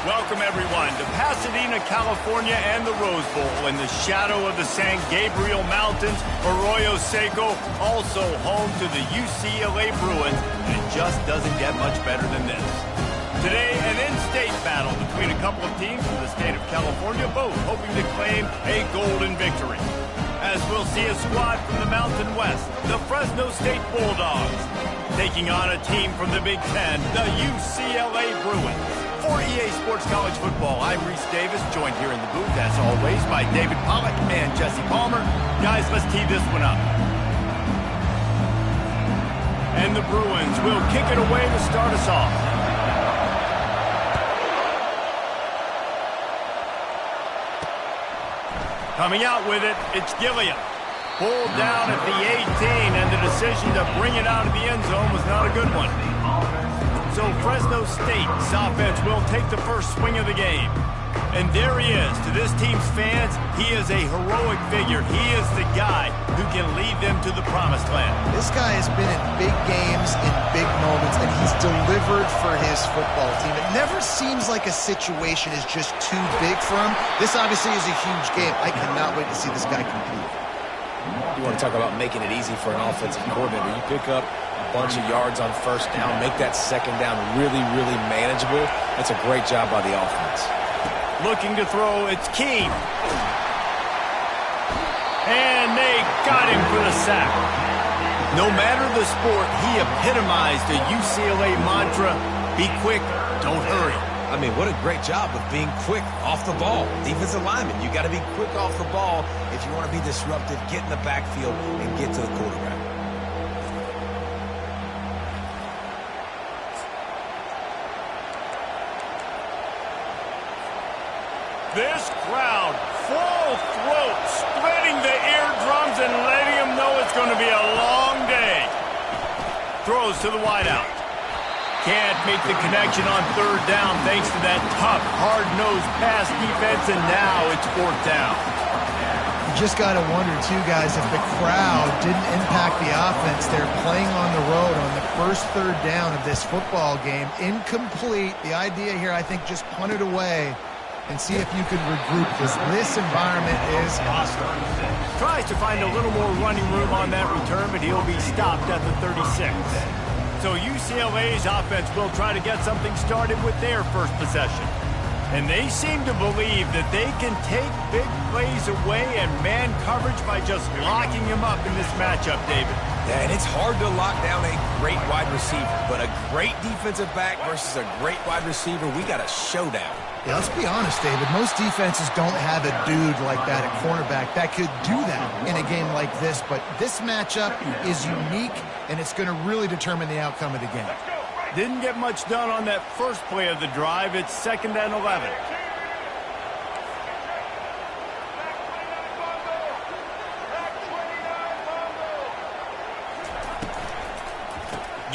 Welcome, everyone, to Pasadena, California, and the Rose Bowl in the shadow of the San Gabriel Mountains. Arroyo Seco, also home to the UCLA Bruins, and it just doesn't get much better than this. Today, an in-state battle between a couple of teams from the state of California, both hoping to claim a golden victory. As we'll see a squad from the Mountain West, the Fresno State Bulldogs, taking on a team from the Big Ten, the UCLA Bruins. For EA Sports College Football, I'm Reese Davis, joined here in the booth, as always, by David Pollack and Jesse Palmer. Guys, let's tee this one up. And the Bruins will kick it away to start us off. Coming out with it, it's Gilliam. Pulled down at the 18, and the decision to bring it out of the end zone was not a good one. So Fresno State's offense will take the first swing of the game. And there he is. To this team's fans, he is a heroic figure. He is the guy who can lead them to the promised land. This guy has been in big games, in big moments, and he's delivered for his football team. It never seems like a situation is just too big for him. This obviously is a huge game. I cannot wait to see this guy compete. You want to talk about making it easy for an offensive coordinator. You pick up a bunch of yards on first down, make that second down really, really manageable. That's a great job by the offense. Looking to throw, it's Keene. And they got him for the sack. No matter the sport, he epitomized the UCLA mantra, be quick, don't hurry. I mean, what a great job of being quick off the ball. Defensive lineman, you got to be quick off the ball if you want to be disruptive, get in the backfield, and get to the quarterback. This crowd, full throat, splitting the eardrums and letting them know it's going to be a long day. Throws to the wideout. Can't make the connection on third down thanks to that tough, hard-nosed pass defense, and now it's fourth down. You just got to wonder, too, guys, if the crowd didn't impact the offense. They're playing on the road on the first third down of this football game. Incomplete. The idea here, I think, just punt it away and see if you can regroup, because this environment is hostile. Tries to find a little more running room on that return, but he'll be stopped at the 36. So UCLA's offense will try to get something started with their first possession. And they seem to believe that they can take big plays away and man coverage by just locking him up in this matchup, David. Yeah, and it's hard to lock down a great wide receiver, but a great defensive back versus a great wide receiver, we got a showdown. Yeah, let's be honest, David. Most defenses don't have a dude like that at cornerback that could do that in a game like this, but this matchup is unique, and it's going to really determine the outcome of the game. Didn't get much done on that first play of the drive. It's 2nd and 11.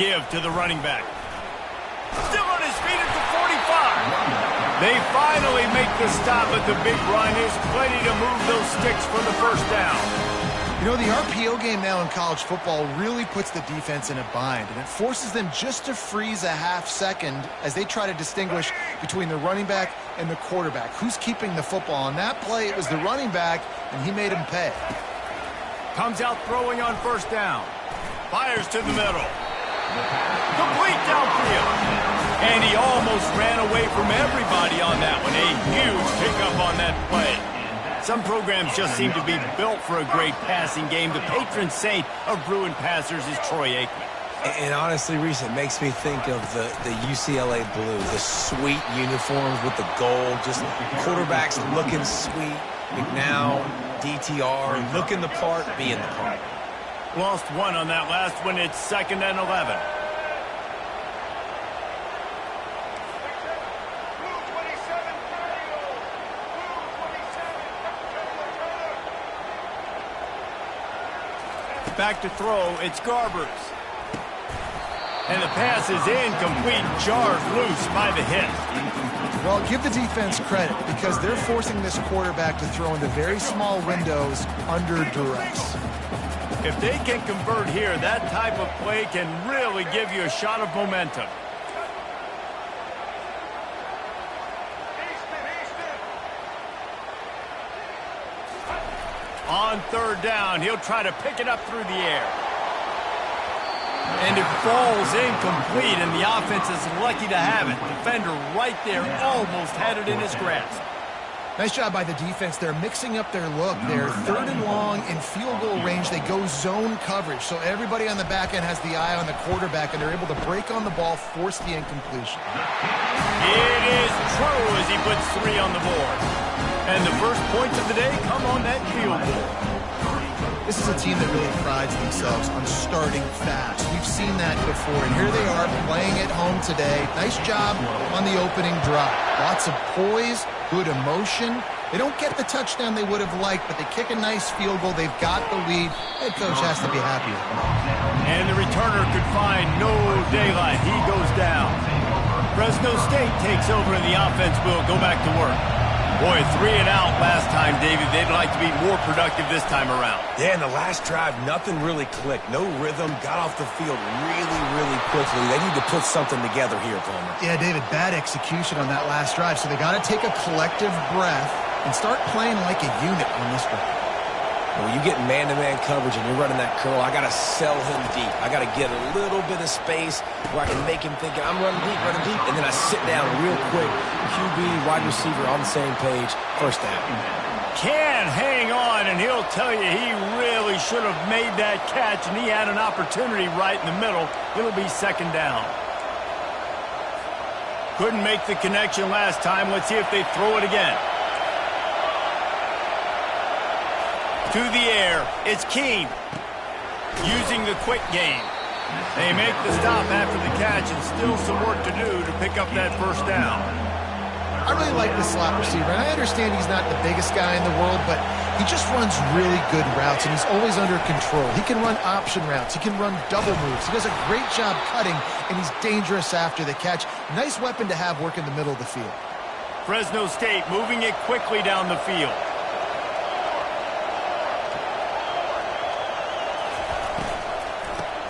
Give to the running back. Still on his feet at the 45. They finally make the stop at the big run. Is plenty to move those sticks for the first down. You know, the RPO game now in college football really puts the defense in a bind, and it forces them just to freeze a half second as they try to distinguish between the running back and the quarterback. Who's keeping the football? On that play, it was the running back, and he made him pay. Comes out throwing on first down. Fires to the middle. Complete downfield. And he almost ran away from everybody on that one. A huge pickup on that play. Some programs just seem to be built for a great passing game. The patron saint of Bruin passers is Troy Aikman. And honestly, Reese, it makes me think of the UCLA blue, the sweet uniforms with the gold, just quarterbacks looking sweet. McNow, DTR, looking the part, being the part. Lost one on that last one. It's 2nd and 11. Back to throw, it's Garbers. And the pass is incomplete, jarred loose by the hit. Well, give the defense credit because they're forcing this quarterback to throw into very small windows under duress. If they can convert here, that type of play can really give you a shot of momentum. On third down, he'll try to pick it up through the air. And it falls incomplete, and the offense is lucky to have it. Defender right there almost had it in his grasp. Nice job by the defense. They're mixing up their look. They're third and long in field goal range. They go zone coverage. So everybody on the back end has the eye on the quarterback, and they're able to break on the ball, force the incompletion. It is true as he puts 3 on the board. And the first points of the day come on that field goal. This is a team that really prides themselves on starting fast. We've seen that before, and here they are playing at home today. Nice job on the opening drive. Lots of poise, good emotion. They don't get the touchdown they would have liked, but they kick a nice field goal. They've got the lead. Head coach has to be happy with them. And the returner could find no daylight. He goes down. Fresno State takes over, and the offense will go back to work. Boy, 3 and out last time, David. They'd like to be more productive this time around. Yeah, in the last drive, nothing really clicked. No rhythm, got off the field really quickly. They need to put something together here, Palmer. Yeah, David, bad execution on that last drive, so they got to take a collective breath and start playing like a unit on this one. When you get man-to-man coverage and you're running that curl, I got to sell him deep. I got to get a little bit of space where I can make him think I'm running deep, and then I sit down real quick. QB, wide receiver on the same page, first down. Can hang on, and he'll tell you he really should have made that catch, and he had an opportunity right in the middle. It'll be second down. Couldn't make the connection last time. Let's see if they throw it again. To the air, it's Keene. Using the quick game. They make the stop after the catch, and still some work to do to pick up that first down. I really like the slot receiver, and I understand he's not the biggest guy in the world, but he just runs really good routes, and he's always under control. He can run option routes. He can run double moves. He does a great job cutting, and he's dangerous after the catch. Nice weapon to have work in the middle of the field. Fresno State moving it quickly down the field.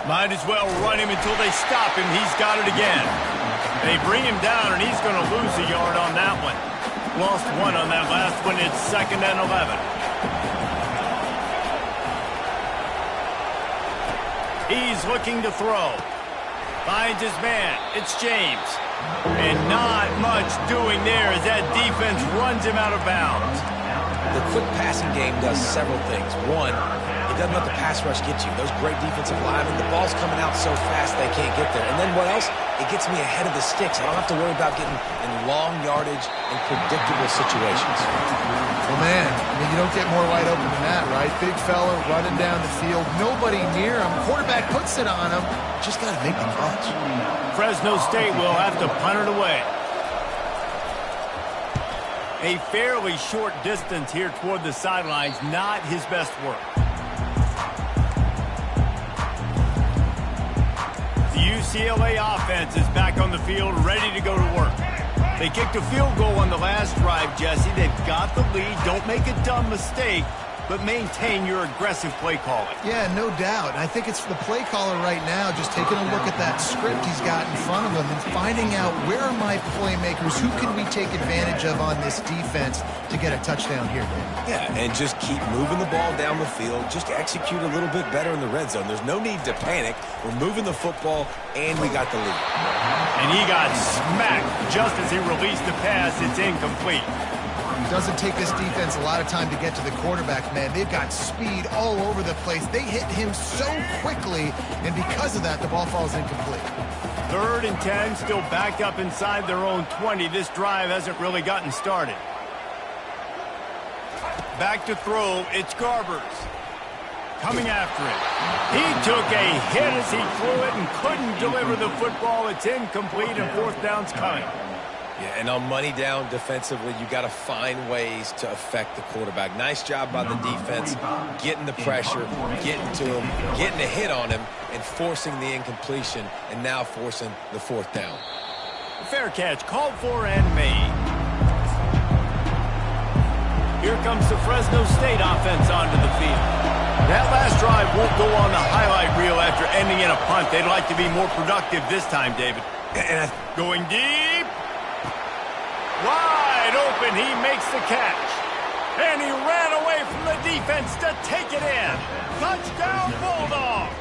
Might as well run him until they stop him. He's got it again. They bring him down, and he's going to lose a yard on that one. Lost 1 on that last one. It's 2nd and 11. He's looking to throw. Finds his man. It's James. And not much doing there as that defense runs him out of bounds. The quick passing game does several things. One, it doesn't let the pass rush get you. Those great defensive linemen, the ball's coming out so fast they can't get there. And then what else? It gets me ahead of the sticks. I don't have to worry about getting in long yardage and predictable situations. Well, man, I mean, you don't get more wide open than that, right? Big fella running down the field, nobody near him. Quarterback puts it on him. Just got to make the catch. Fresno State will have to punt it away. A fairly short distance here toward the sidelines, not his best work. The UCLA offense is back on the field, ready to go to work. They kicked a field goal on the last drive, Jesse. They've got the lead. Don't make a dumb mistake, but maintain your aggressive play calling. Yeah, no doubt. And I think it's the play caller right now just taking a look at that script he's got in front of him and finding out where are my playmakers, who can we take advantage of on this defense to get a touchdown here, Dave. Yeah, and just keep moving the ball down the field. Just execute a little bit better in the red zone. There's no need to panic. We're moving the football, and we got the lead. And he got smacked just as he released the pass. It's incomplete. It doesn't take this defense a lot of time to get to the quarterback, man. They've got speed all over the place. They hit him so quickly, and because of that, the ball falls incomplete. 3rd and 10, still backed up inside their own 20. This drive hasn't really gotten started. Back to throw, it's Garbers. Coming after it. He took a hit as he threw it and couldn't deliver the football. It's incomplete, and 4th down's coming. Yeah, and on money down defensively, you got to find ways to affect the quarterback. Nice job by the defense, getting the pressure, getting to him, getting a hit on him, and forcing the incompletion, and now forcing the 4th down. Fair catch, called for and made. Here comes the Fresno State offense onto the field. That last drive won't go on the highlight reel after ending in a punt. They'd like to be more productive this time, David. Going deep. Wide open, he makes the catch. And he ran away from the defense to take it in. Touchdown, Bulldogs.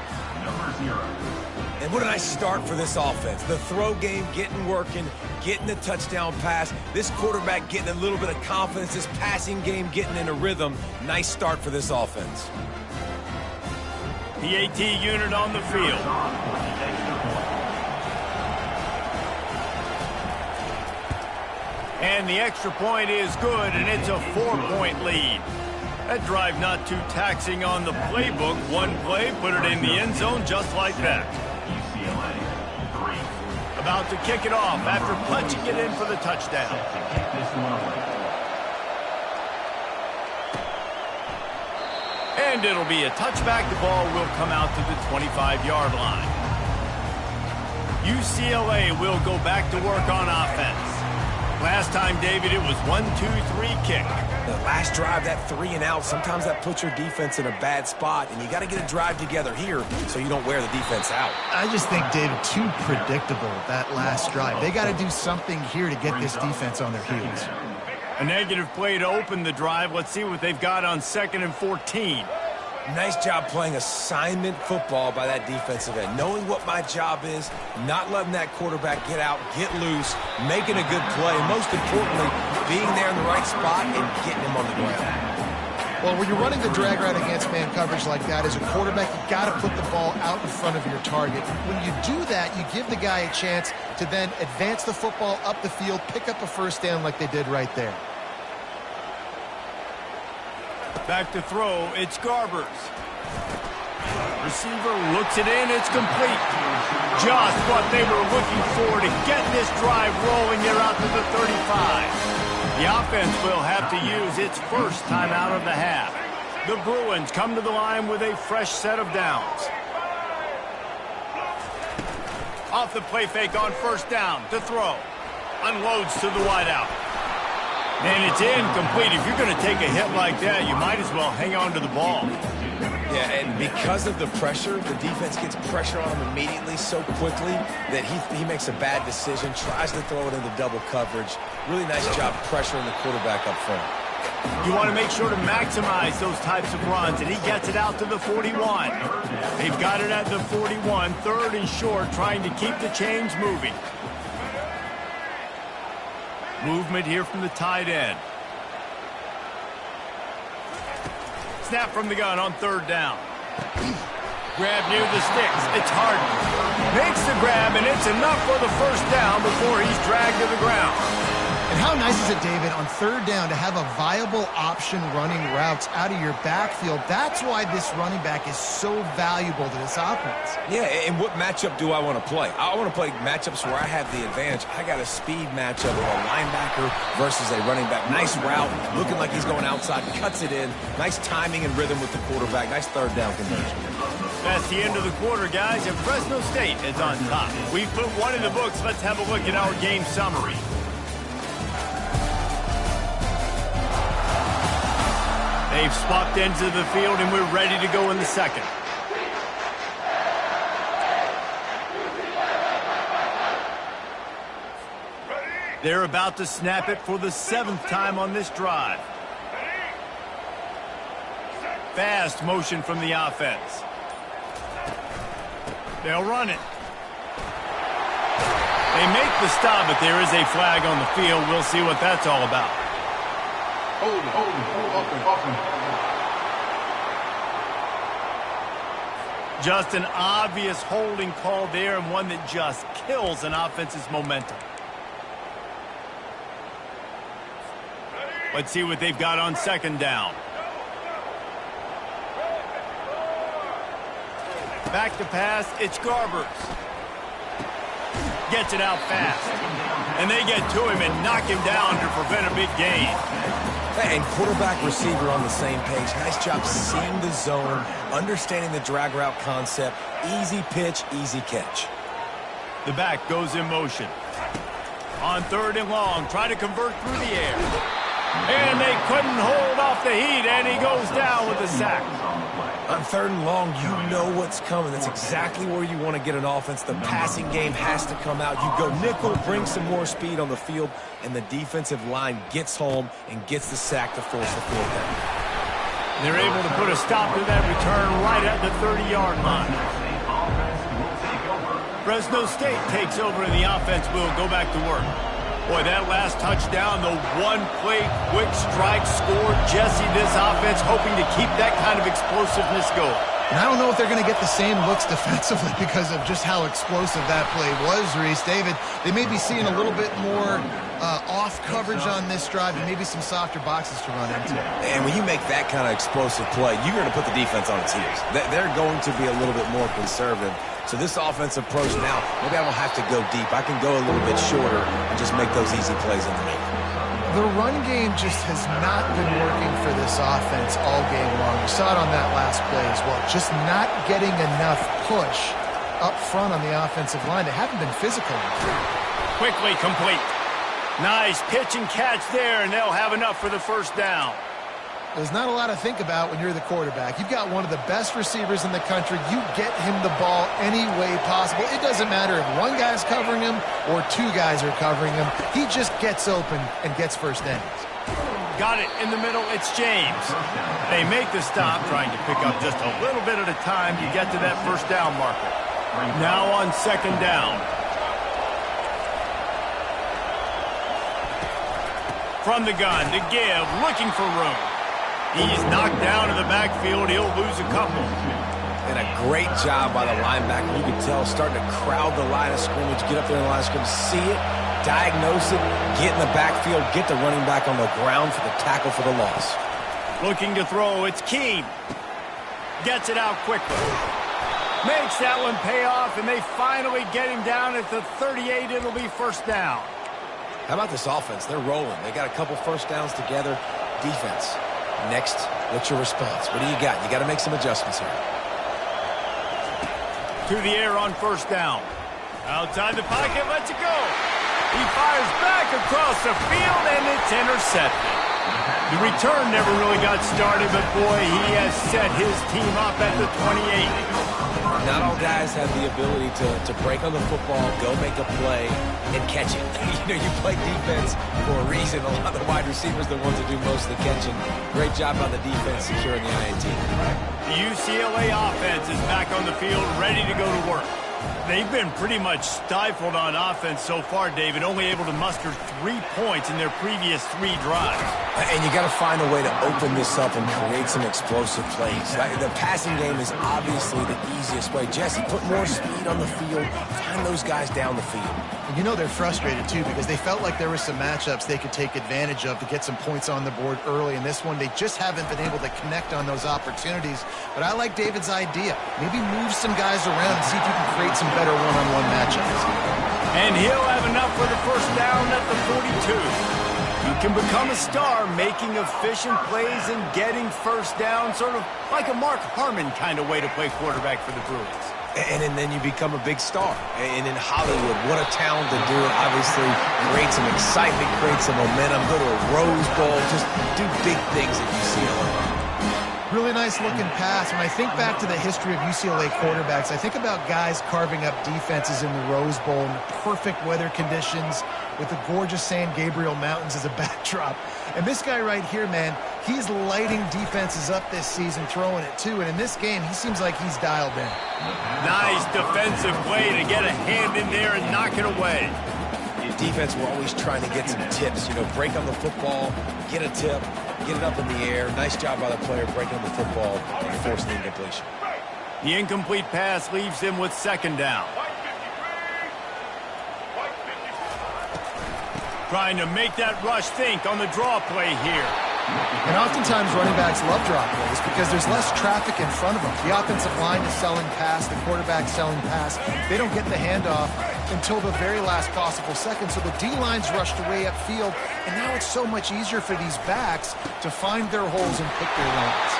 And what a nice start for this offense. The throw game getting working, getting the touchdown pass. This quarterback getting a little bit of confidence. This passing game getting in a rhythm. Nice start for this offense. PAT unit on the field. And the extra point is good, and it's a 4-point lead. That drive not too taxing on the playbook. One play, put it in the end zone just like that. About to kick it off after punching it in for the touchdown. And it'll be a touchback. The ball will come out to the 25-yard line. UCLA will go back to work on offense. Last time, David, it was 1-2-3 kick. The last drive, that 3 and out, sometimes that puts your defense in a bad spot, and you got to get a drive together here so you don't wear the defense out. I just think, David, too predictable, that last drive. They got to do something here to get this defense on their heels. A negative play to open the drive. Let's see what they've got on 2nd and 14. Nice job playing assignment football by that defensive end. Knowing what my job is, not letting that quarterback get out, get loose, making a good play, and most importantly, being there in the right spot and getting him on the ground. Well, when you're running the drag route against man coverage like that, as a quarterback, you got to put the ball out in front of your target. When you do that, you give the guy a chance to then advance the football up the field, pick up a first down like they did right there. Back to throw, it's Garbers. Receiver looks it in, it's complete. Just what they were looking for to get this drive rolling there out to the 35. The offense will have to use its first time out of the half. The Bruins come to the line with a fresh set of downs. Off the play fake on first down to throw. Unloads to the wideout. And it's incomplete. If you're going to take a hit like that, you might as well hang on to the ball. Yeah, and because of the pressure, the defense gets pressure on him immediately so quickly that he makes a bad decision, tries to throw it into double coverage. Really nice job pressuring the quarterback up front. You want to make sure to maximize those types of runs, and he gets it out to the 41. They've got it at the 41, 3rd and short, trying to keep the chains moving. Movement here from the tight end. Snap from the gun on 3rd down. Grab near the sticks. It's Harden. Makes the grab, and it's enough for the first down before he's dragged to the ground. And how nice is it, David, on 3rd down to have a viable option running routes out of your backfield? That's why this running back is so valuable to this offense. Yeah, and what matchup do I want to play? I want to play matchups where I have the advantage. I got a speed matchup with a linebacker versus a running back. Nice route, looking like he's going outside, cuts it in. Nice timing and rhythm with the quarterback. Nice 3rd down conversion. That's the end of the quarter, guys, and Fresno State is on top. We've put one in the books. Let's have a look at our game summary. They've swapped into the field, and we're ready to go in the second. They're about to snap it for the 7th time on this drive. Fast motion from the offense. They'll run it. They make the stop, but there is a flag on the field. We'll see what that's all about. Hold, open. Just an obvious holding call there, and one that just kills an offense's momentum. Let's see what they've got on 2nd down. Back to pass, it's Garbers. Gets it out fast. And they get to him and knock him down to prevent a big gain. And quarterback receiver on the same page. Nice job seeing the zone, understanding the drag route concept. Easy pitch, easy catch. The back goes in motion. On 3rd and long, try to convert through the air. And they couldn't hold off the heat, and he goes down with a sack. On 3rd and long, you know what's coming. That's exactly where you want to get an offense. The passing game has to come out. You go nickel, bring some more speed on the field, and the defensive line gets home and gets the sack to force the 4th down. They're able to put a stop to that return right at the 30-yard line. Fresno State takes over and the offense will go back to work. Boy, that last touchdown, the one-play quick strike score. Jesse, this offense hoping to keep that kind of explosiveness going. And I don't know if they're going to get the same looks defensively because of just how explosive that play was, Reese. David, they may be seeing a little bit more off coverage on this drive and maybe some softer boxes to run into. And when you make that kind of explosive play, you're going to put the defense on its heels. They're going to be a little bit more conservative. So this offensive approach now, maybe I don't have to go deep. I can go a little bit shorter and just make those easy plays underneath. The run game just has not been working for this offense all game long. We saw it on that last play as well. Just not getting enough push up front on the offensive line. They haven't been physical enough. Quickly complete. Nice pitch and catch there, and they'll have enough for the 1st down. There's not a lot to think about when you're the quarterback. You've got one of the best receivers in the country. You get him the ball any way possible. It doesn't matter if one guy's covering him or 2 guys are covering him. He just gets open and gets 1st downs. Got it in the middle. It's James. They make the stop, trying to pick up just a little bit at a time to get to that 1st down marker. Now on 2nd down. From the gun to give, looking for room. He's knocked down in the backfield. He'll lose a couple. And a great job by the linebacker. You can tell starting to crowd the line of scrimmage, get up there in the line of scrimmage, see it, diagnose it, get in the backfield, get the running back on the ground for the tackle for the loss. Looking to throw. It's Keene. Gets it out quickly. Makes that one pay off, and they finally get him down at the 38. It'll be 1st down. How about this offense? They're rolling. They got a couple 1st downs together. Defense. Next, what's your response? What do you got? You got to make some adjustments here. To the air on 1st down. Outside the pocket, lets it go. He fires back across the field, and it's intercepted. The return never really got started, but boy, he has set his team up at the 28. Not all guys have the ability to break on the football, go make a play, and catch it. You play defense for a reason. A lot of the wide receivers are the ones that do most of the catching. Great job on the defense securing the INT. The UCLA offense is back on the field, ready to go to work. They've been pretty much stifled on offense so far, David, only able to muster 3 points in their previous 3 drives. And you got to find a way to open this up and create some explosive plays. The passing game is obviously the easiest way. Jesse, put more speed on the field, find those guys down the field. And you know they're frustrated, too, because they felt like there were some matchups they could take advantage of to get some points on the board early. In this one, they just haven't been able to connect on those opportunities. But I like David's idea. Maybe move some guys around and see if you can create some better one-on-one matchups. And he'll have enough for the 1st down at the 42. You can become a star making efficient plays and getting 1st down, sort of like a Mark Harmon kind of way to play quarterback for the Bruins. And then you become a big star. And in Hollywood, what a talent to do it. Obviously, create some excitement, create some momentum, go to a Rose Bowl, just do big things at UCLA. Really nice looking pass. When I think back to the history of UCLA quarterbacks, I think about guys carving up defenses in the Rose Bowl in perfect weather conditions with the gorgeous San Gabriel Mountains as a backdrop. And this guy right here, man, he's lighting defenses up this season, throwing it too. And in this game, he seems like he's dialed in. Nice defensive play to get a hand in there and knock it away. Defense, we're always trying to get some tips. Break on the football, get a tip, get it up in the air. Nice job by the player breaking on the football and forcing the incompletion. The incomplete pass leaves him with 2nd down. Trying to make that rush think on the draw play here. And oftentimes running backs love drop plays because there's less traffic in front of them. The offensive line is selling pass, the quarterback's selling pass. They don't get the handoff until the very last possible second. So the D-line's rushed away upfield, and now it's so much easier for these backs to find their holes and pick their lanes.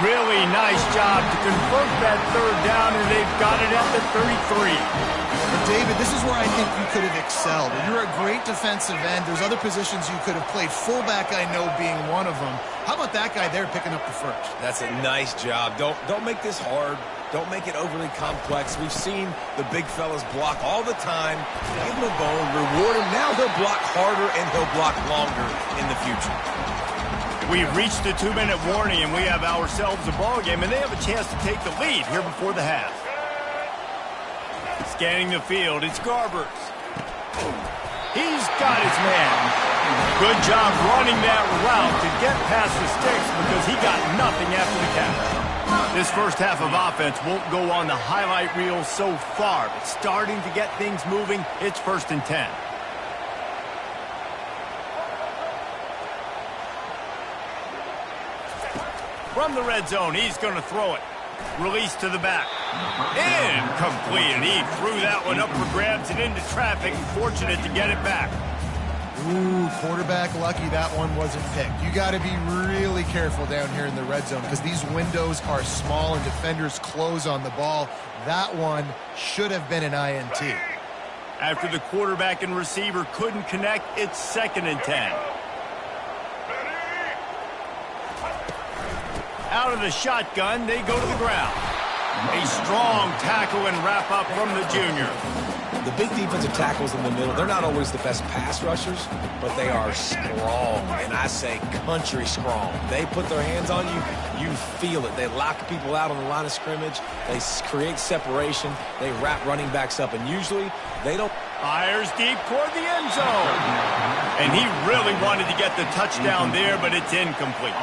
Really nice job to convert that 3rd down, and they've got it at the 33. The David, this is where I think you could have excelled. You're a great defensive end. There's other positions you could have played. Fullback, I know, being one of them. How about that guy there picking up the first? That's a nice job. Don't make this hard. Don't make it overly complex. We've seen the big fellas block all the time. Give him a bone, reward him. Now he'll block harder and he'll block longer in the future. We've reached the 2-minute warning, and we have ourselves a ball game, and they have a chance to take the lead here before the half. Scanning the field, it's Garbers. He's got his man. Good job running that route to get past the sticks because he got nothing after the catch. This first half of offense won't go on the highlight reel so far, but starting to get things moving. It's 1st and 10. From the red zone, he's going to throw it. Release to the back. Incomplete, and he threw that one up for grabs and into traffic. Fortunate to get it back. Ooh, quarterback lucky that one wasn't picked. You got to be really careful down here in the red zone because these windows are small and defenders close on the ball. That one should have been an INT. After the quarterback and receiver couldn't connect, it's 2nd and 10. Out of the shotgun, they go to the ground. A strong tackle and wrap up from the junior. The big defensive tackles in the middle, they're not always the best pass rushers, but they are strong, and I say country strong. They put their hands on you, you feel it. They lock people out on the line of scrimmage. They create separation. They wrap running backs up, and usually they don't. Fires deep toward the end zone. And he really wanted to get the touchdown there, but it's incomplete.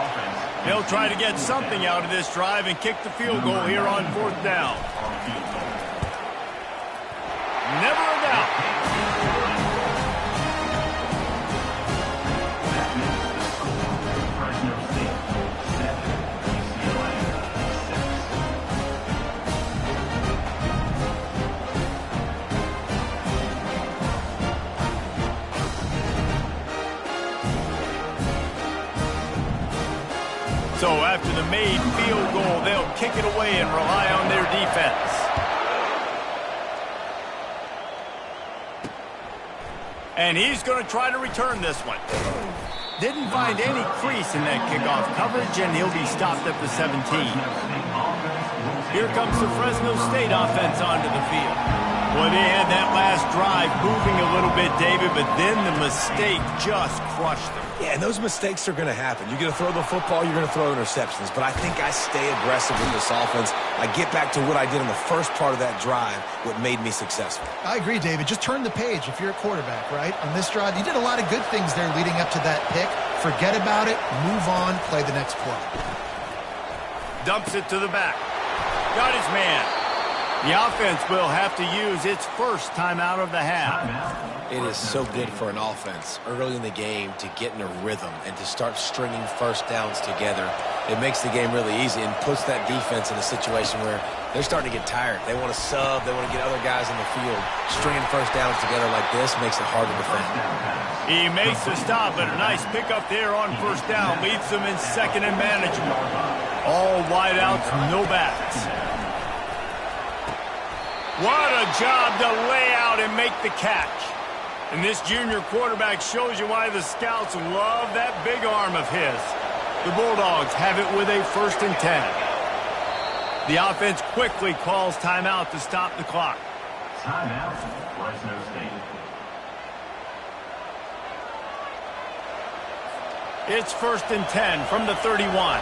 They'll try to get something out of this drive and kick the field goal here on 4th down. Never a doubt. So after the made field goal, they'll kick it away and rely on their defense. And he's going to try to return this one. Didn't find any crease in that kickoff coverage, and he'll be stopped at the 17. Here comes the Fresno State offense onto the field. Well, they had that last drive moving a little bit, David, but then the mistake just crushed them. Yeah, and those mistakes are going to happen. You're going to throw the football, you're going to throw interceptions. But I think I stay aggressive with this offense. I get back to what I did in the first part of that drive, what made me successful. I agree, David. Just turn the page if you're a quarterback, right? On this drive, you did a lot of good things there leading up to that pick. Forget about it, move on, play the next play. Dumps it to the back. Got his man. The offense will have to use its first timeout of the half. It is so good for an offense early in the game to get in a rhythm and to start stringing first downs together. It makes the game really easy and puts that defense in a situation where they're starting to get tired. They want to sub. They want to get other guys in the field. Stringing first downs together like this makes it hard to defend. He makes the stop, but a nice pickup there on first down. Leaves them in 2nd and manageable. All wideouts, no backs. What a job to lay out and make the catch. And this junior quarterback shows you why the scouts love that big arm of his. The Bulldogs have it with a 1st and 10. The offense quickly calls timeout to stop the clock. Timeout, Fresno State. It's 1st and 10 from the 31.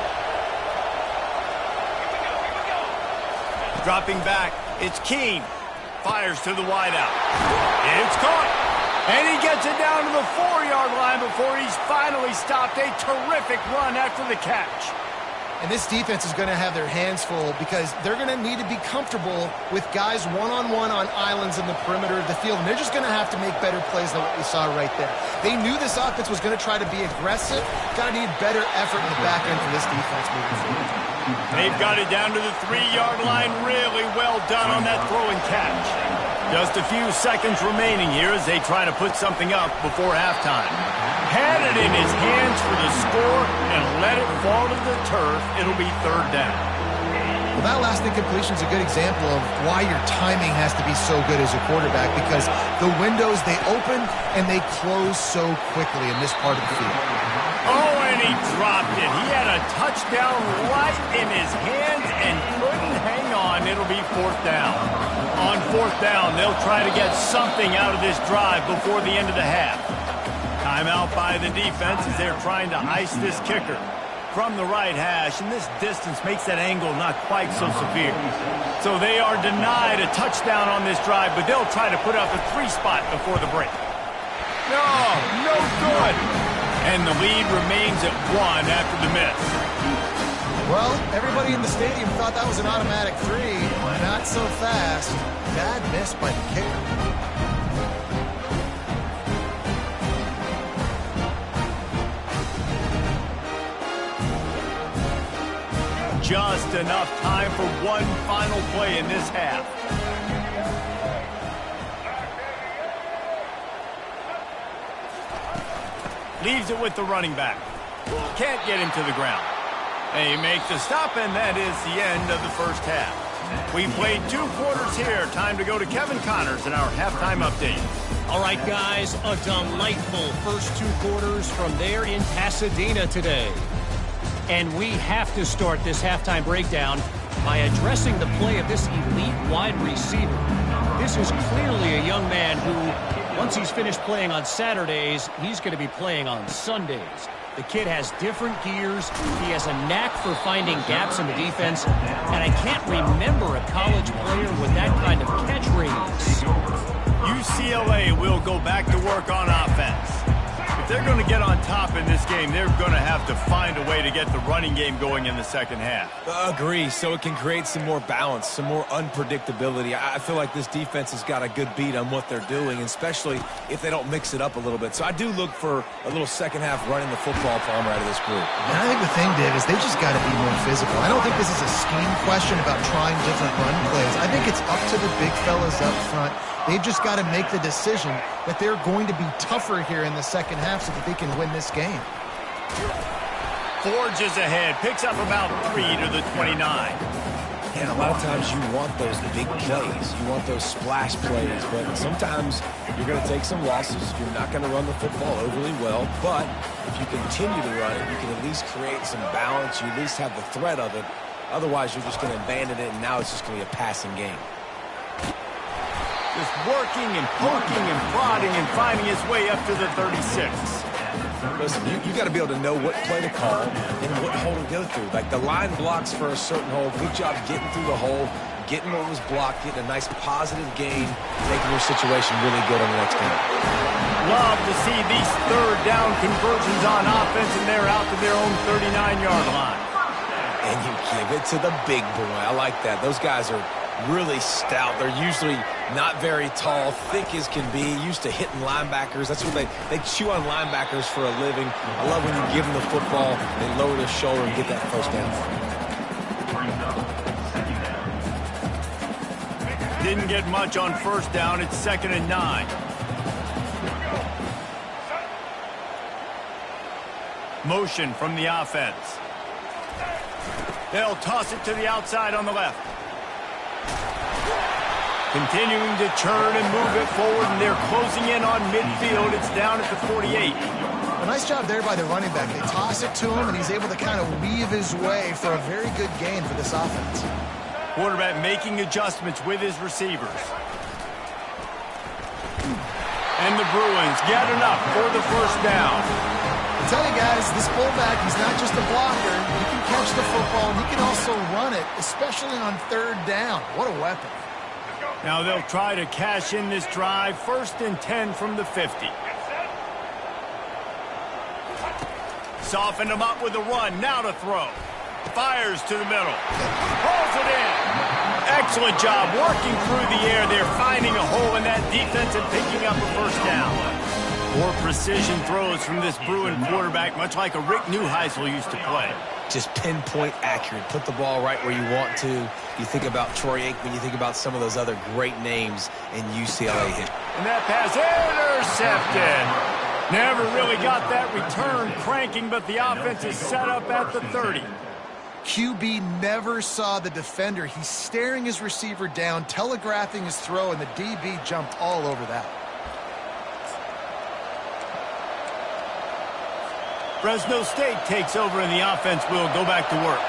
Dropping back, it's Keene. Fires to the wideout. It's caught. And he gets it down to the 4-yard line before he's finally stopped. A terrific run after the catch. And this defense is going to have their hands full because they're going to need to be comfortable with guys one-on-one on islands in the perimeter of the field. And they're just going to have to make better plays than what we saw right there. They knew this offense was going to try to be aggressive. Got to need better effort in the back end for this defense moving forward. They've got it down to the 3-yard line. Really well done on that throw and catch. Just a few seconds remaining here as they try to put something up before halftime. Had it in his hands for the score and let it fall to the turf. It'll be 3rd down. Well, that last incompletion is a good example of why your timing has to be so good as a quarterback, because the windows, they open and they close so quickly in this part of the field. Oh, and he dropped it. He had a touchdown right in his hands and couldn't hang on. It'll be 4th down. On 4th down, they'll try to get something out of this drive before the end of the half. Timeout by the defense as they're trying to ice this kicker from the right hash, and this distance makes that angle not quite so severe. So they are denied a touchdown on this drive, but they'll try to put up a 3-spot before the break. No good. And the lead remains at 1 after the miss. Well, everybody in the stadium thought that was an automatic 3. Not so fast. Bad miss by the kicker. Just enough time for one final play in this half. Leaves it with the running back. Can't get him to the ground. They make the stop, and that is the end of the first half. We played 2 quarters here. Time to go to Kevin Connors in our halftime update. All right, guys, a delightful first 2 quarters from there in Pasadena today. And we have to start this halftime breakdown by addressing the play of this elite wide receiver. This is clearly a young man who, once he's finished playing on Saturdays, he's going to be playing on Sundays. The kid has different gears. He has a knack for finding gaps in the defense. And I can't remember a college player with that kind of catch radius. UCLA will go back to work on offense. If they're going to get on top in this game, they're going to have to find a way to get the running game going in the second half. Agree, so it can create some more balance, some more unpredictability. I feel like this defense has got a good beat on what they're doing, especially if they don't mix it up a little bit. So I do look for a little second half running the football palm out of this group. And I think the thing, Dave, is they just got to be more physical. I don't think this is a scheme question about trying different run plays. I think it's up to the big fellas up front. They've just got to make the decision that they're going to be tougher here in the second half so that they can win this game. Forges ahead, picks up about 3 to the 29. And a lot of times you want those big plays. You want those splash plays. But sometimes you're going to take some losses. You're not going to run the football overly well. But if you continue to run it, you can at least create some balance. You at least have the threat of it. Otherwise, you're just going to abandon it, and now it's just going to be a passing game. Just working and poking and prodding and finding his way up to the 36. Listen, you got to be able to know what play to call and what hole to go through. Like the line blocks for a certain hole. Good job getting through the hole, getting what was blocked, getting a nice positive gain, making your situation really good on the next game. Love to see these third down conversions on offense, and they're out to their own 39-yard line. And you give it to the big boy. I like that. Those guys are really stout. They're usually not very tall, thick as can be, used to hitting linebackers. That's what they chew on linebackers for a living. I love when you give them the football, they lower their shoulder and get that first down. Didn't get much on first down. It's 2nd and 9. Motion from the offense. They'll toss it to the outside on the left. Continuing to churn and move it forward, and they're closing in on midfield. It's down at the 48. A nice job there by the running back. They toss it to him, and he's able to kind of weave his way for a very good gain for this offense. Quarterback making adjustments with his receivers. And the Bruins get enough for the first down. I tell you guys, this fullback, he's not just a blocker. He can catch the football, and he can also run it, especially on 3rd down. What a weapon. Now they'll try to cash in this drive. 1st and 10 from the 50. Soften him up with a run. Now to throw. Fires to the middle. Pulls it in. Excellent job working through the air. They're finding a hole in that defense and picking up a first down. More precision throws from this Bruin quarterback, much like a Rick Neuheisel used to play. Just pinpoint accurate. Put the ball right where you want to. You think about Troy Aikman, you think about some of those other great names in UCLA hit. And that pass intercepted. Never really got that return cranking, but the offense is set up at the 30. QB never saw the defender. He's staring his receiver down, telegraphing his throw, and the DB jumped all over that. Fresno State takes over and the offense will go back to work.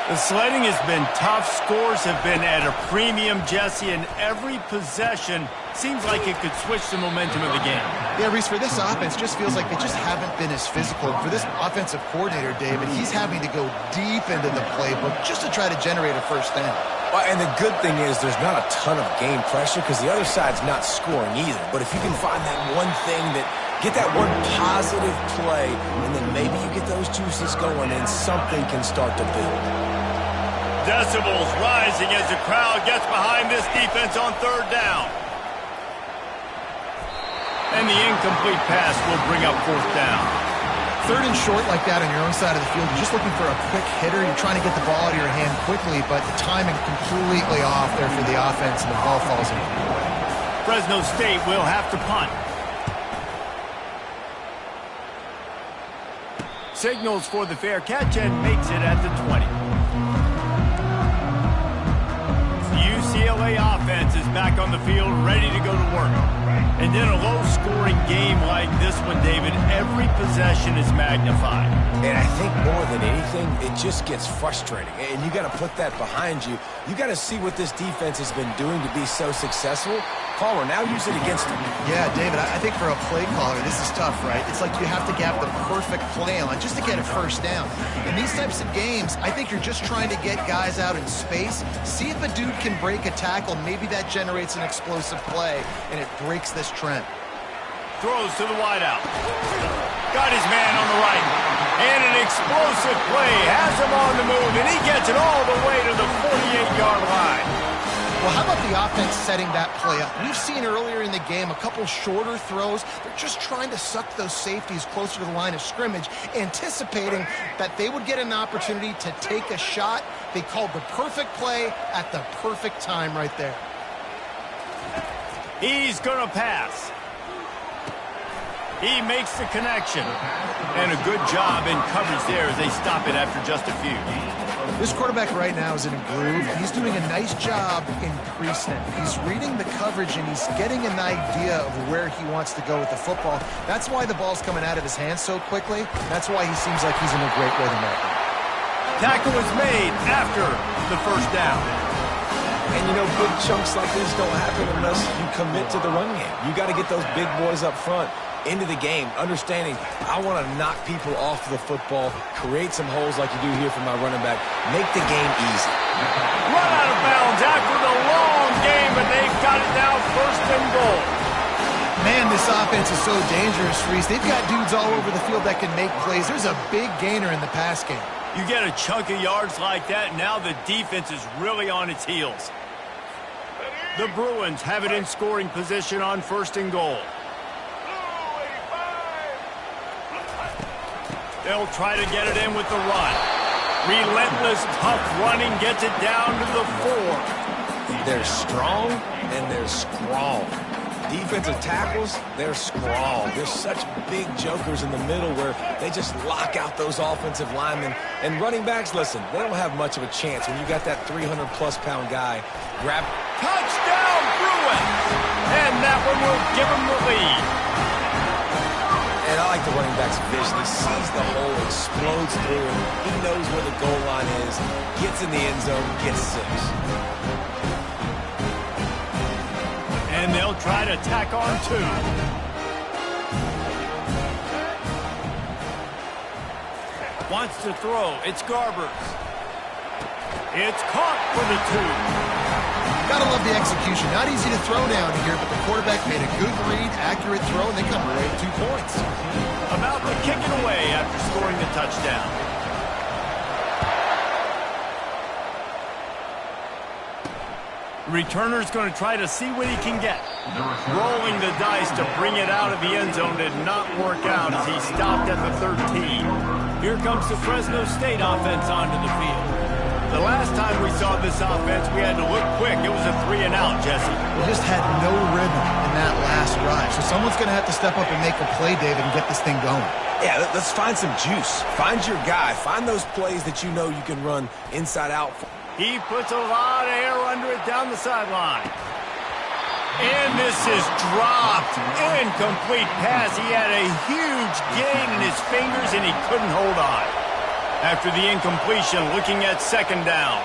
The sledding has been tough. Scores have been at a premium, Jesse, and every possession seems like it could switch the momentum of the game. Yeah, Reese, for this offense, just feels like they just haven't been as physical. And for this offensive coordinator, David, he's having to go deep into the playbook just to try to generate a first down. Well, and the good thing is there's not a ton of game pressure because the other side's not scoring either. But if you can find that one thing get that one positive play, and then maybe you get those juices going and something can start to build. Decibels rising as the crowd gets behind this defense on third down. And the incomplete pass will bring up fourth down. Third and short like that on your own side of the field, you're just looking for a quick hitter. You're trying to get the ball out of your hand quickly, but the timing completely off there for the offense, and the ball falls in. Fresno State will have to punt. Signals for the fair catch and makes it at the 20. The UCLA offense is back on the field, ready to go to work. And in a low-scoring game like this one, David, every possession is magnified. And I think more than anything, it just gets frustrating. And you got to put that behind you. You got to see what this defense has been doing to be so successful. Caller, now use it against them. Yeah, David, I think for a play caller, this is tough, right? It's like you have to have the perfect play on just to get a first down. In these types of games, I think you're just trying to get guys out in space, see if a dude can break a tackle. Maybe that generates an explosive play, and it breaks this trend. Throws to the wideout. Got his man on the right. And an explosive play has him on the move, and he gets it all the way to the 48-yard line. Well, how about the offense setting that play up? We've seen earlier in the game a couple shorter throws. They're just trying to suck those safeties closer to the line of scrimmage, anticipating that they would get an opportunity to take a shot. They called the perfect play at the perfect time right there. He's going to pass. He makes the connection. And a good job in coverage there as they stop it after just a few. This quarterback right now is in a groove. He's doing a nice job in creasing. He's reading the coverage, and he's getting an idea of where he wants to go with the football. That's why the ball's coming out of his hands so quickly. That's why he seems like he's in a great rhythm right now. Tackle was made after the first down. And, you know, big chunks like this don't happen unless you commit to the run game. You got to get those big boys up front into the game, understanding I want to knock people off the football, create some holes like you do here for my running back, make the game easy. Run out of bounds after the long game, and they've got it now first and goal. Man, this offense is so dangerous, Reese. They've got dudes all over the field that can make plays. There's a big gainer in the pass game. You get a chunk of yards like that, now the defense is really on its heels. The Bruins have it in scoring position on first and goal. They'll try to get it in with the run. Relentless, tough running gets it down to the 4. They're strong and they're scrawl. Defensive tackles, they're scrawl. There's such big jokers in the middle where they just lock out those offensive linemen. And running backs, listen, they don't have much of a chance when you got that 300-plus-pound guy. Grab. Touchdown, Bruins! And that one will give them the lead. And I like the running back's vision. He sees the hole, explodes through it. He knows where the goal line is, gets in the end zone, gets 6. And they'll try to tack on 2. Wants to throw. It's Garbers. It's caught for the 2. Gotta love the execution. Not easy to throw down here, but the quarterback made a good read, accurate throw, and they come away with 2 points. About to kick it away after scoring the touchdown. Returner's going to try to see what he can get. Rolling the dice to bring it out of the end zone did not work out as he stopped at the 13. Here comes the Fresno State offense onto the field. The last time we saw this offense, we had to look quick. It was a 3-and-out, Jesse. They just had no rhythm in that last drive. So someone's going to have to step up and make a play, David, and get this thing going. Yeah, let's find some juice. Find your guy. Find those plays that you know you can run inside out. He puts a lot of air under it down the sideline. And this is dropped. Incomplete pass. He had a huge gain in his fingers, and he couldn't hold on. After the incompletion, looking at second down.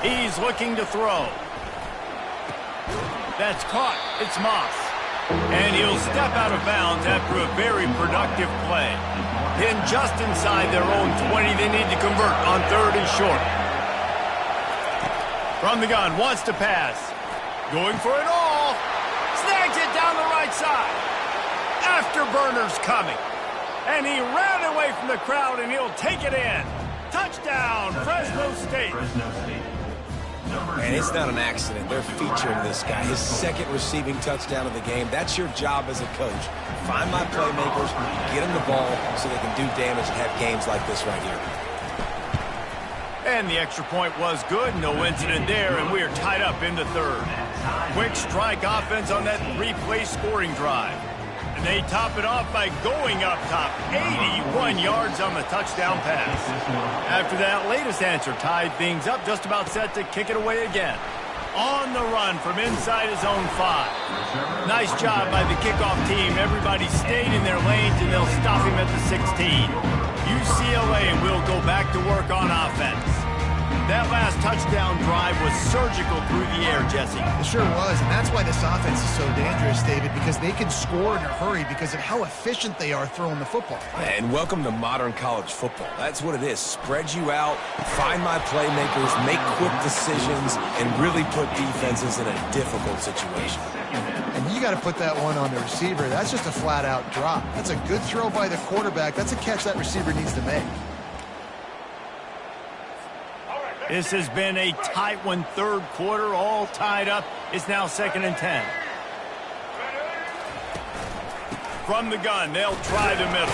He's looking to throw. That's caught. It's Moss. And he'll step out of bounds after a very productive play. Then just inside their own 20, they need to convert on 3rd and short. From the gun, wants to pass. Going for it all. Snags it down the right side. Afterburner's coming. And he ran away from the crowd, and he'll take it in. Touchdown, Fresno State. And it's not an accident. They're featuring this guy. His 2nd receiving touchdown of the game. That's your job as a coach. Find my playmakers, get them the ball so they can do damage and have games like this right here. And the extra point was good. No incident there, and we are tied up in the 3rd. Quick strike offense on that 3-play scoring drive. And they top it off by going up top. 81 yards on the touchdown pass. After that latest answer tied things up, just about set to kick it away again. On the run from inside his own 5. Nice job by the kickoff team. Everybody stayed in their lanes, and they'll stop him at the 16. UCLA will go back to work on offense. That last touchdown drive was surgical through the air, Jesse. It sure was, and that's why this offense is so dangerous, David, because they can score in a hurry because of how efficient they are throwing the football. And welcome to modern college football. That's what it is. Spread you out, find my playmakers, make quick decisions, and really put defenses in a difficult situation. And you got to put that one on the receiver. That's just a flat-out drop. That's a good throw by the quarterback. That's a catch that receiver needs to make. This has been a tight one, 3rd quarter, all tied up. It's now 2nd and 10. From the gun, they'll try the middle.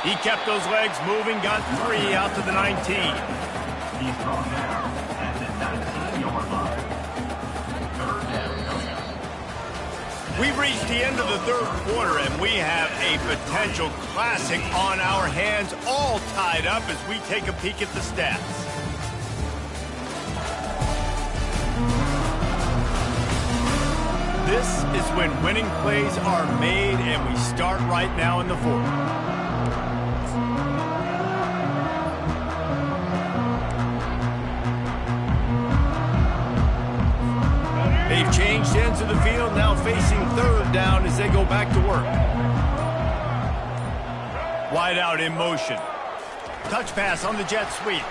He kept those legs moving, got 3 out to the 19. He's brought down at the 19-yard line. 3rd down. We've reached the end of the 3rd quarter, and we have a potential classic on our hands, all tied up as we take a peek at the stats. This is when winning plays are made, and we start right now in the 4th. They've changed ends of the field, now facing 3rd down as they go back to work. Wide out in motion. Touch pass on the jet sweep.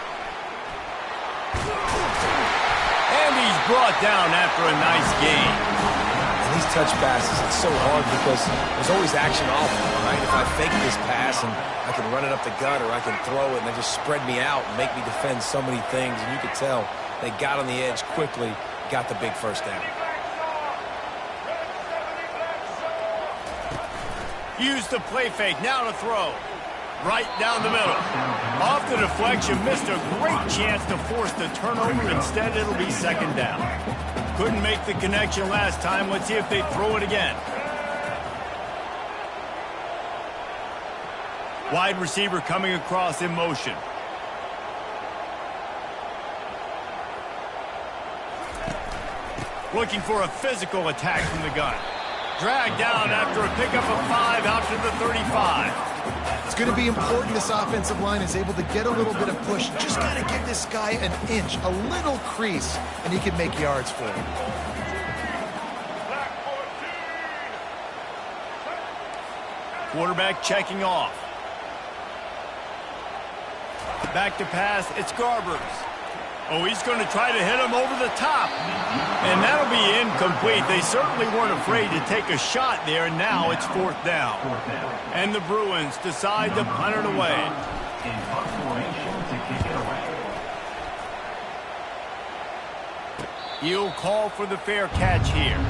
And he's brought down after a nice gain. These touch passes, it's so hard because there's always action off, right? If I fake this pass and I can run it up the gut or I can throw it and they just spread me out and make me defend so many things, and you could tell they got on the edge quickly, got the big 1st down. Use the play fake, now to throw. Right down the middle. Off the deflection, missed a great chance to force the turnover. Instead, it'll be 2nd down. Couldn't make the connection last time. Let's see if they throw it again. Wide receiver coming across in motion. Looking for a physical attack from the gun. Dragged down after a pickup of 5 out to the 35. It's going to be important this offensive line is able to get a little bit of push. Just got to give this guy an inch, a little crease, and he can make yards for him. Quarterback checking off. Back to pass, it's Garbers. Oh, he's going to try to hit him over the top. And that'll be incomplete. They certainly weren't afraid to take a shot there, and now it's 4th down. And the Bruins decide to punt it away. In punt formation to kick it away. He'll call for the fair catch here.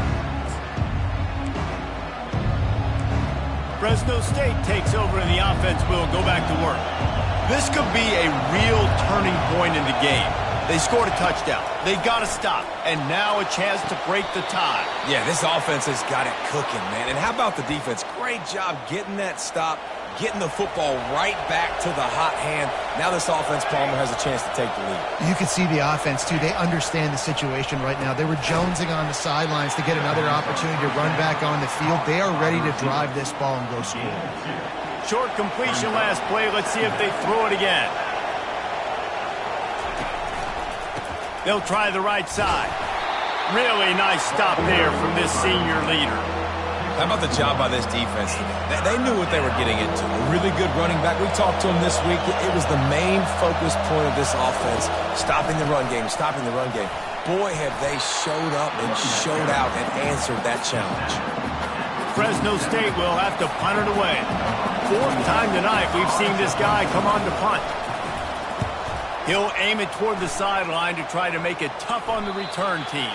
Fresno State takes over, and the offense will go back to work. This could be a real turning point in the game. They scored a touchdown. They got to stop. And now a chance to break the tie. Yeah, this offense has got it cooking, man. And how about the defense? Great job getting that stop, getting the football right back to the hot hand. Now this offense, Palmer, has a chance to take the lead. You can see the offense, too. They understand the situation right now. They were jonesing on the sidelines to get another opportunity to run back on the field. They are ready to drive this ball and go score. Short completion last play. Let's see if they throw it again. They'll try the right side. Really nice stop there from this senior leader. How about the job by this defense today? They knew what they were getting into. A really good running back. We talked to him this week. It was the main focus point of this offense. Stopping the run game, stopping the run game. Boy, have they showed up and showed out and answered that challenge. Fresno State will have to punt it away. Fourth time tonight we've seen this guy come on to punt. He'll aim it toward the sideline to try to make it tough on the return team.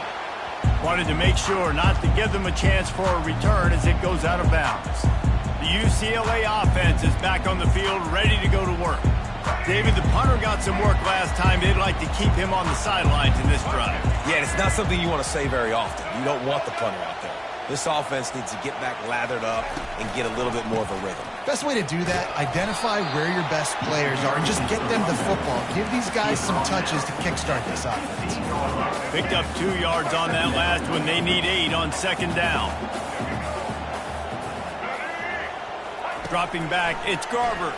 Wanted to make sure not to give them a chance for a return as it goes out of bounds. The UCLA offense is back on the field, ready to go to work. David, the punter got some work last time. They'd like to keep him on the sidelines in this drive. Yeah, it's not something you want to say very often. You don't want the punter out there. This offense needs to get back lathered up and get a little bit more of a rhythm. Best way to do that, identify where your best players are and just get them the football. Give these guys some touches to kickstart this offense. Picked up 2 yards on that last one. They need 8 on second down. Dropping back, it's Garbers.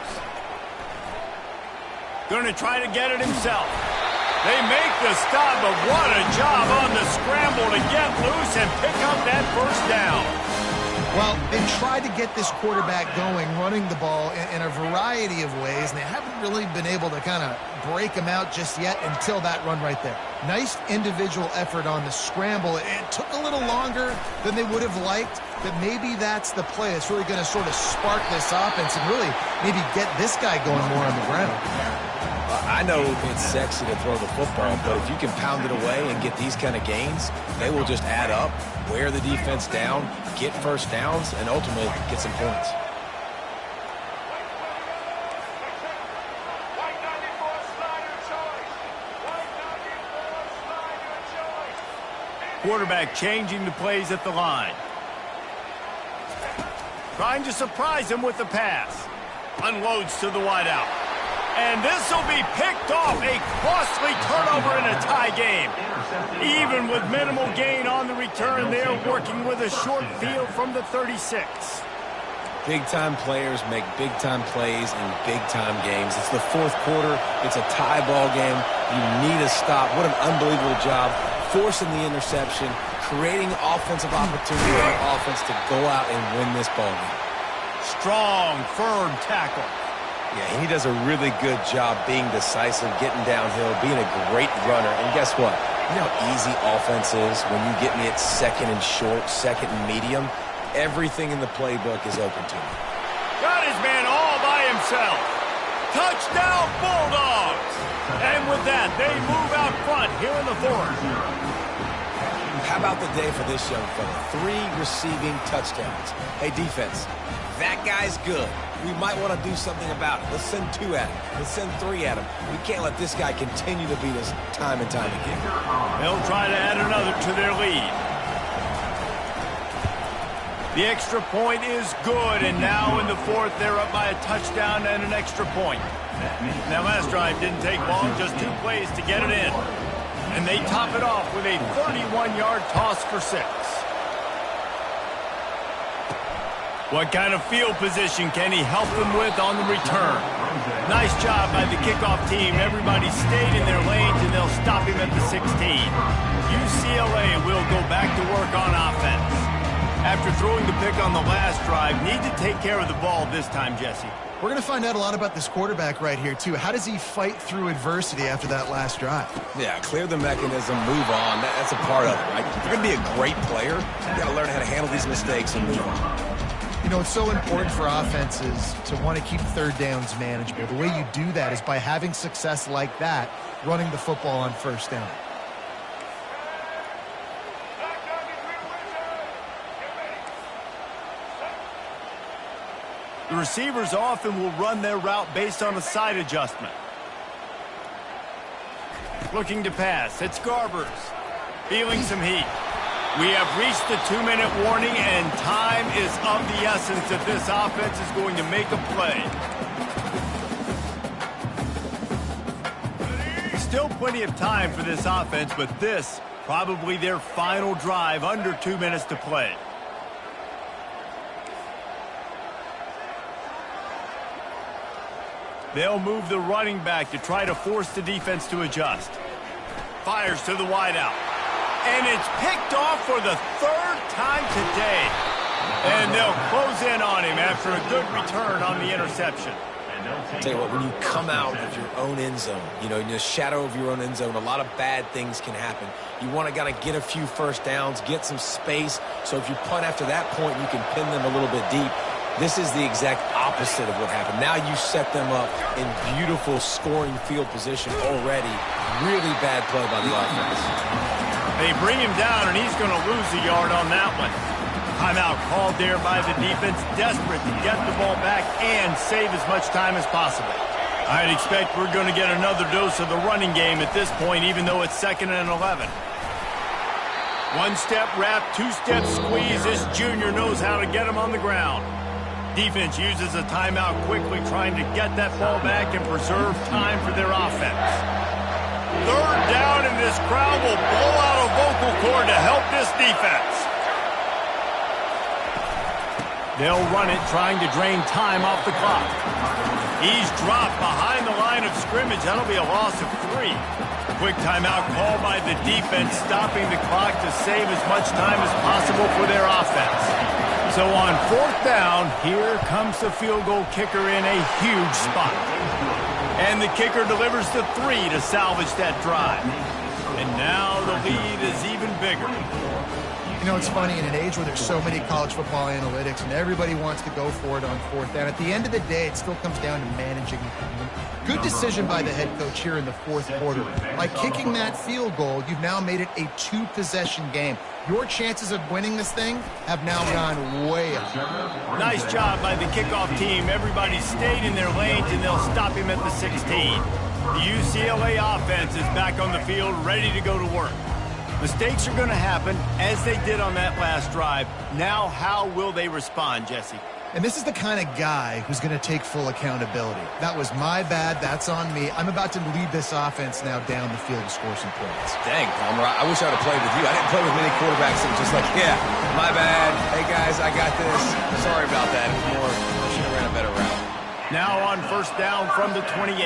Going to try to get it himself. They make the stop, but what a job on the scramble to get loose and pick up that first down. Well, they tried to get this quarterback going, running the ball in a variety of ways, and they haven't really been able to kind of break him out just yet until that run right there. Nice individual effort on the scramble. It took a little longer than they would have liked, but maybe that's the play. It's really going to sort of spark this offense and really maybe get this guy going more on the ground. I know it's sexy to throw the football, but if you can pound it away and get these kind of gains, they will just add up, wear the defense down, get first downs, and ultimately get some points. Quarterback changing the plays at the line. Trying to surprise him with the pass. Unloads to the wideout. And this will be picked off. A costly turnover in a tie game. Even with minimal gain on the return, they're working with a short field from the 36. Big-time players make big-time plays in big-time games. It's the fourth quarter. It's a tie ball game. You need a stop. What an unbelievable job. Forcing the interception, creating offensive opportunity for the offense to go out and win this ball game. Strong, firm tackle. Yeah, he does a really good job being decisive, getting downhill, being a great runner. And guess what? You know how easy offense is when you get me at second and short, second and medium? Everything in the playbook is open to me. Got his man all by himself. Touchdown, Bulldogs! And with that, they move out front here in the fourth. How about the day for this young fella? 3 receiving touchdowns. Hey, defense, that guy's good. We might want to do something about it. Let's send 2 at him. Let's send 3 at him. We can't let this guy continue to beat us time and time again. They'll try to add another to their lead. The extra point is good, and now in the fourth, they're up by a touchdown and an extra point. That last drive didn't take long, just 2 plays to get it in. And they top it off with a 31-yard toss for 6. What kind of field position can he help them with on the return? Nice job by the kickoff team. Everybody stayed in their lanes, and they'll stop him at the 16. UCLA will go back to work on offense. After throwing the pick on the last drive, need to take care of the ball this time, Jesse. We're going to find out a lot about this quarterback right here, too. How does he fight through adversity after that last drive? Yeah, clear the mechanism, move on. That's a part of it, right? If you're going to be a great player, you got to learn how to handle these mistakes and move on. You know, it's so important for offenses to want to keep third downs manageable. The way you do that is by having success like that, running the football on first down. The receivers often will run their route based on a side adjustment. Looking to pass. It's Garbers. Feeling some heat. We have reached the 2-minute warning, and time is of the essence if this offense is going to make a play. Still plenty of time for this offense, but this probably their final drive, under 2 minutes to play. They'll move the running back to try to force the defense to adjust. Fires to the wideout. And it's picked off for the third time today. And they'll close in on him after a good return on the interception. I'll tell you what, when you come out of your own end zone, you know, in the shadow of your own end zone, a lot of bad things can happen. You want to get a few first downs, get some space, so if you punt after that point, you can pin them a little bit deep. This is the exact opposite of what happened. Now you set them up in beautiful scoring field position already. Really bad play by the offense. They bring him down, and he's going to lose a yard on that one. Timeout called there by the defense, desperate to get the ball back and save as much time as possible. I'd expect we're going to get another dose of the running game at this point, even though it's 2nd and 11. One-step wrap, two-step squeeze. This junior knows how to get him on the ground. Defense uses a timeout quickly, trying to get that ball back and preserve time for their offense. 3rd down, and this crowd will blow out a vocal cord to help this defense. They'll run it, trying to drain time off the clock. He's dropped behind the line of scrimmage. That'll be a loss of 3. Quick timeout called by the defense, stopping the clock to save as much time as possible for their offense. So on 4th down, here comes the field goal kicker in a huge spot. And the kicker delivers the 3 to salvage that drive. And now the lead is even bigger. You know, it's funny, in an age where there's so many college football analytics and everybody wants to go for it on 4th down, at the end of the day, it still comes down to managing the game. Good decision by the head coach here in the 4th quarter. By kicking that field goal, you've now made it a 2-possession game. Your chances of winning this thing have now gone way up. Nice job by the kickoff team. Everybody stayed in their lanes, and they'll stop him at the 16. The UCLA offense is back on the field, ready to go to work. Mistakes are going to happen, as they did on that last drive. Now, how will they respond, Jesse? And this is the kind of guy who's going to take full accountability. That was my bad. That's on me. I'm about to lead this offense now down the field to score some points. Dang, Palmer, I wish I would have played with you. I didn't play with many quarterbacks that were just like, yeah, my bad. Hey, guys, I got this. Sorry about that. It was more, I should have ran a better route. Now on 1st down from the 28.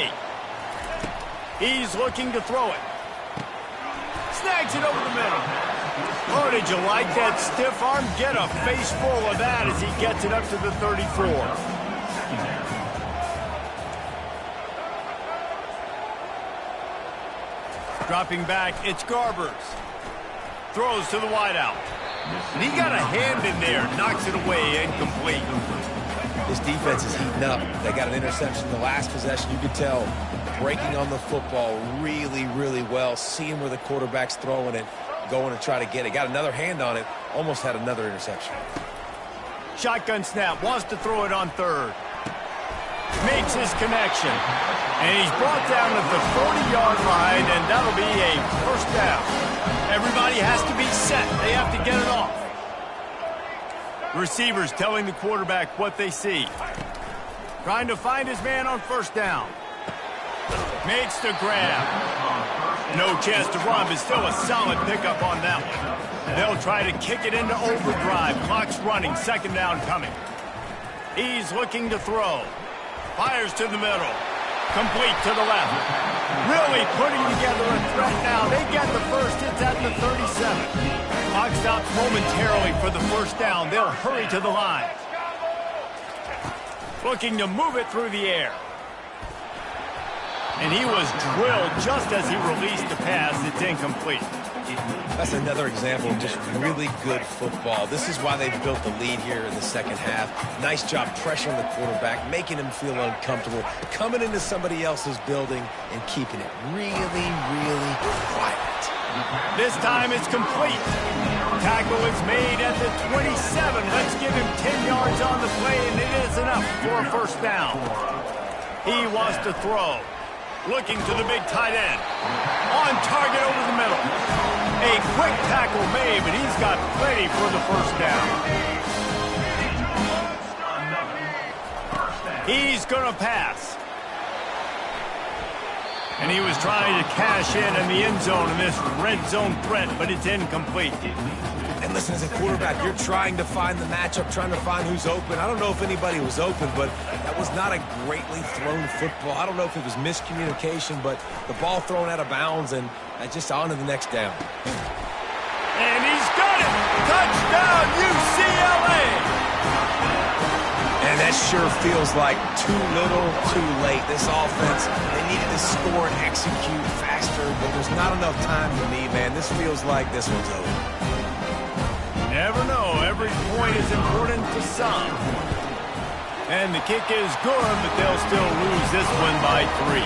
He's looking to throw it. Snags it over the middle. Oh, did you like that stiff arm? Get a face full of that as he gets it up to the 34. Dropping back, it's Garbers. Throws to the wideout. And he got a hand in there, knocks it away, incomplete. This defense is heating up. They got an interception in the last possession. You could tell breaking on the football really, really well, seeing where the quarterback's throwing it, going to try to get it. Got another hand on it, almost had another interception. Shotgun snap, wants to throw it on 3rd. Makes his connection. And he's brought down at the 40-yard line, and that'll be a 1st down. Everybody has to be set. They have to get it off. Receivers telling the quarterback what they see. Trying to find his man on 1st down. Makes the grab. No chance to run, but still a solid pickup on that one. They'll try to kick it into overdrive. Clock's running. 2nd down coming. He's looking to throw. Fires to the middle. Complete to the left. Really putting together a threat now. They get the first. It's at the 37. Clock stops momentarily for the 1st down. They'll hurry to the line. Looking to move it through the air. And he was drilled just as he released the pass. It's incomplete. That's another example of just really good football. This is why they've built the lead here in the 2nd half. Nice job pressuring the quarterback, making him feel uncomfortable, coming into somebody else's building and keeping it really, really quiet. This time it's complete. Tackle is made at the 27. Let's give him 10 yards on the play, and it is enough for a 1st down. He wants to throw. Looking to the big tight end. On target over the middle. A quick tackle made, but he's got plenty for the first down. He's going to pass. And he was trying to cash in the end zone in this red zone threat, but it's incomplete. And listen, as a quarterback, you're trying to find the matchup, trying to find who's open. I don't know if anybody was open, but that was not a greatly thrown football. I don't know if it was miscommunication, but the ball thrown out of bounds, and just on to the next down. And he's got it! Touchdown, UCLA! And that sure feels like too little, too late. This offense, they needed to score and execute faster, but there's not enough time to me, man. This feels like this one's over. Never know. Every point is important to some. And the kick is good, but they'll still lose this one by 3.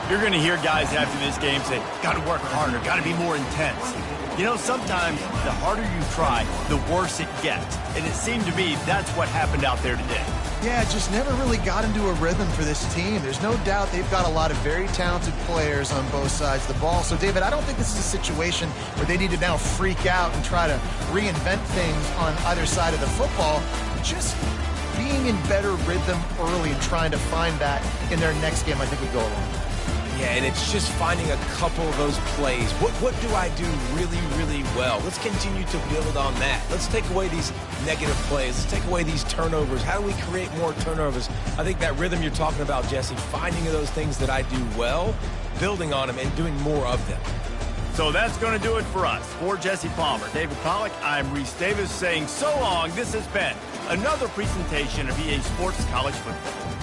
You're going to hear guys after this game say, got to work harder, got to be more intense. You know, sometimes the harder you try, the worse it gets. And it seemed to me that's what happened out there today. Yeah, just never really got into a rhythm for this team. There's no doubt they've got a lot of very talented players on both sides of the ball. So, David, I don't think this is a situation where they need to now freak out and try to reinvent things on either side of the football. Just being in better rhythm early and trying to find that in their next game, I think would go a long way. Yeah, and it's just finding a couple of those plays. What do I do really, really well? Let's continue to build on that. Let's take away these negative plays. Let's take away these turnovers. How do we create more turnovers? I think that rhythm you're talking about, Jesse, finding those things that I do well, building on them, and doing more of them. So that's going to do it for us. For Jesse Palmer, David Pollack, I'm Reese Davis saying so long. This has been another presentation of EA Sports College Football.